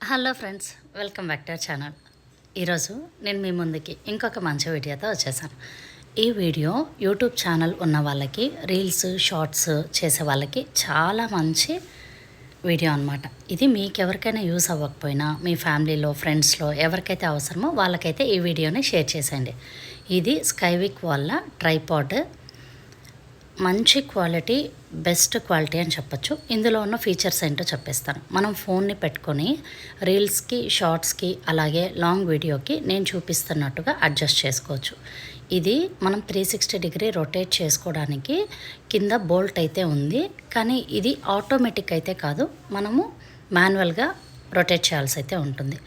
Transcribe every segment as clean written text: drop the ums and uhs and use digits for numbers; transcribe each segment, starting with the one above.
Hello friends, welcome back to our channel. ఈరోజు నేను మీ ముందుకి ఇంకొక మంచి వీడియోతో వచ్చేసాను. ఈ వీడియో యూట్యూబ్ ఛానల్ ఉన్న వాళ్ళకి, రీల్స్ షార్ట్స్ చేసే వాళ్ళకి చాలా మంచి వీడియో అనమాట. ఇది మీకు ఎవరికైనా యూస్ అవ్వకపోయినా మీ ఫ్యామిలీలో, ఫ్రెండ్స్లో ఎవరికైతే అవసరమో వాళ్ళకైతే ఈ వీడియోని షేర్ చేసేయండి. ఇది స్కైవిక్ వాళ్ళ ట్రైపాడ్. మంచి క్వాలిటీ, బెస్ట్ క్వాలిటీ అని చెప్పొచ్చు. ఇందులో ఉన్న ఫీచర్స్ ఏంటో చెప్పేస్తాను. మనం ఫోన్ని పెట్టుకొని రీల్స్కి, షార్ట్స్కి, అలాగే లాంగ్ వీడియోకి నేను చూపిస్తున్నట్టుగా అడ్జస్ట్ చేసుకోవచ్చు. ఇది మనం 360 డిగ్రీ రొటేట్ చేసుకోవడానికి కింద బోల్ట్ అయితే ఉంది, కానీ ఇది ఆటోమేటిక్ అయితే కాదు, మనము మాన్యువల్గా రొటేట్ చేయాల్సి అయితే ఉంటుంది.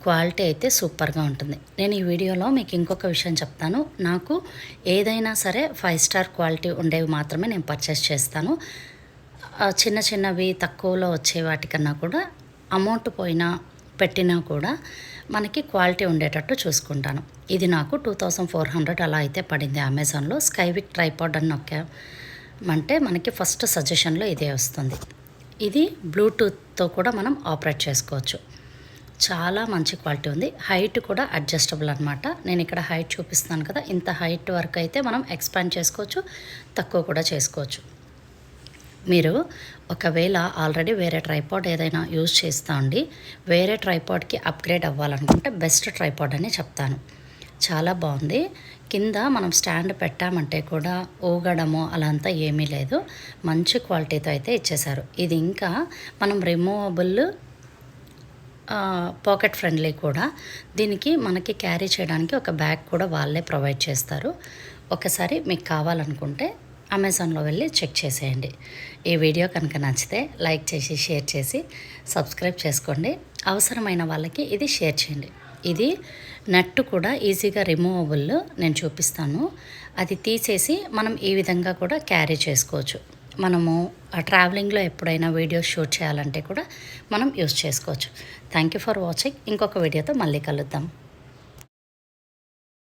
క్వాలిటీ అయితే సూపర్గా ఉంటుంది. నేను ఈ వీడియోలో మీకు ఇంకొక విషయం చెప్తాను. నాకు ఏదైనా సరే 5 స్టార్ క్వాలిటీ ఉండేవి మాత్రమే నేను పర్చేస్ చేస్తాను. చిన్న చిన్నవి తక్కువలో వచ్చే వాటికన్నా కూడా అమౌంట్ పెట్టినా కూడా మనకి క్వాలిటీ ఉండేటట్టు చూసుకుంటాను. ఇది నాకు 2400 అలా అయితే పడింది అమెజాన్లో. స్కైవిక్ ట్రైపాడ్ అని నొక్కామంటే మనకి ఫస్ట్ సజెషన్లో ఇదే వస్తుంది. ఇది బ్లూటూత్తో కూడా మనం ఆపరేట్ చేసుకోవచ్చు. చాలా మంచి క్వాలిటీ ఉంది. హైట్ కూడా అడ్జస్టబుల్ అనమాట. నేను ఇక్కడ హైట్ చూపిస్తాను కదా, ఇంత హైట్ వరకు అయితే మనం ఎక్స్పాండ్ చేసుకోవచ్చు, తక్కువ కూడా చేసుకోవచ్చు. మీరు ఒకవేళ ఆల్రెడీ వేరే ట్రైపాడ్ ఏదైనా యూజ్ చేస్తా ఉండి వేరే ట్రైపాడ్కి అప్గ్రేడ్ అవ్వాలనుకుంటే బెస్ట్ ట్రైపాడ్ అని చెప్తాను. చాలా బాగుంది. కింద మనం స్టాండ్ పెట్టామంటే కూడా ఊగడము అలా అంతా ఏమీ లేదు. మంచి క్వాలిటీతో అయితే ఇచ్చేశారు. ఇది ఇంకా మనం రిమూవబుల్, పాకెట్ ఫ్రెండ్లీ కూడా. దీనికి మనకి క్యారీ చేయడానికి ఒక బ్యాగ్ కూడా వాళ్ళే ప్రొవైడ్ చేస్తారు. ఒకసారి మీకు కావాలనుకుంటే అమెజాన్లో వెళ్ళి చెక్ చేసేయండి. ఈ వీడియో కనుక నచ్చితే లైక్ చేసి, షేర్ చేసి, సబ్స్క్రైబ్ చేసుకోండి. అవసరమైన వాళ్ళకి ఇది షేర్ చేయండి. ఇది నట్టు కూడా ఈజీగా రిమూవబుల్, నేను చూపిస్తాను. అది తీసేసి మనం ఈ విధంగా కూడా క్యారీ చేసుకోవచ్చు. మనము ట్రావెలింగ్లో ఎప్పుడైనా వీడియోస్ షూట్ చేయాలంటే కూడా మనం యూస్ చేసుకోవచ్చు. Thank you for watching. ఇంకొక వీడియోతో మళ్ళీ కలుద్దాం.